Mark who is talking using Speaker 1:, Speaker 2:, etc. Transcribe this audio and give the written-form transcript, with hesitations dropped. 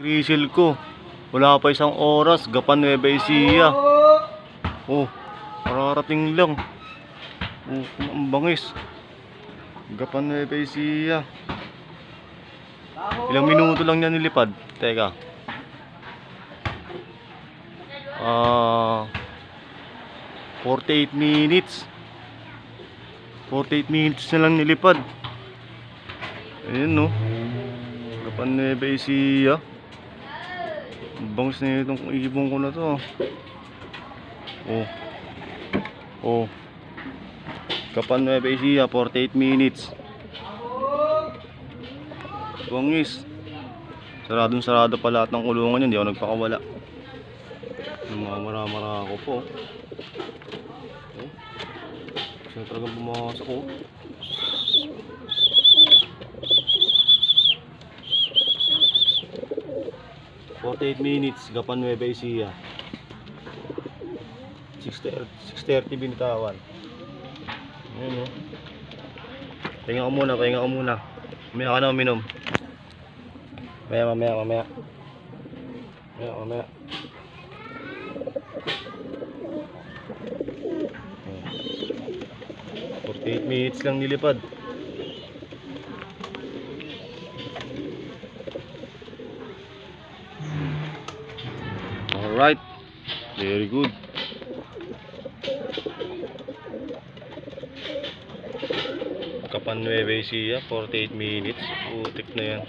Speaker 1: Grizzle ko. Wala pa isang oras. Gapan Nueva Ecija. Oh, mararating lang. Oh, ang bangis. Gapan Nueva Ecija. Ilang minuto lang niya nilipad. Teka. 48 minutes. 48 minutes na lang nilipad. Ayun no. Gapan Nueva Ecija. Bangs na itong ibon ko na to. Oh. Oh. Gapan Nueva Ecija, 48 minutes. Bangis. Sarado pa lahat ng kulungan yun. Hindi ako nagpakawala. Namamara-mara ako po. Oh. Kasi talagang bumasok ko. "48 minutes, Gapan Nueva Ecija." 6:30 binitawan. Ayun o. Pahinga ko muna. Mamaya ka na uminom. Mamaya. 48 minutes lang nilipad. Alright, very good. Gapan Nueva Ecija, 48 minutes. Putik na yan.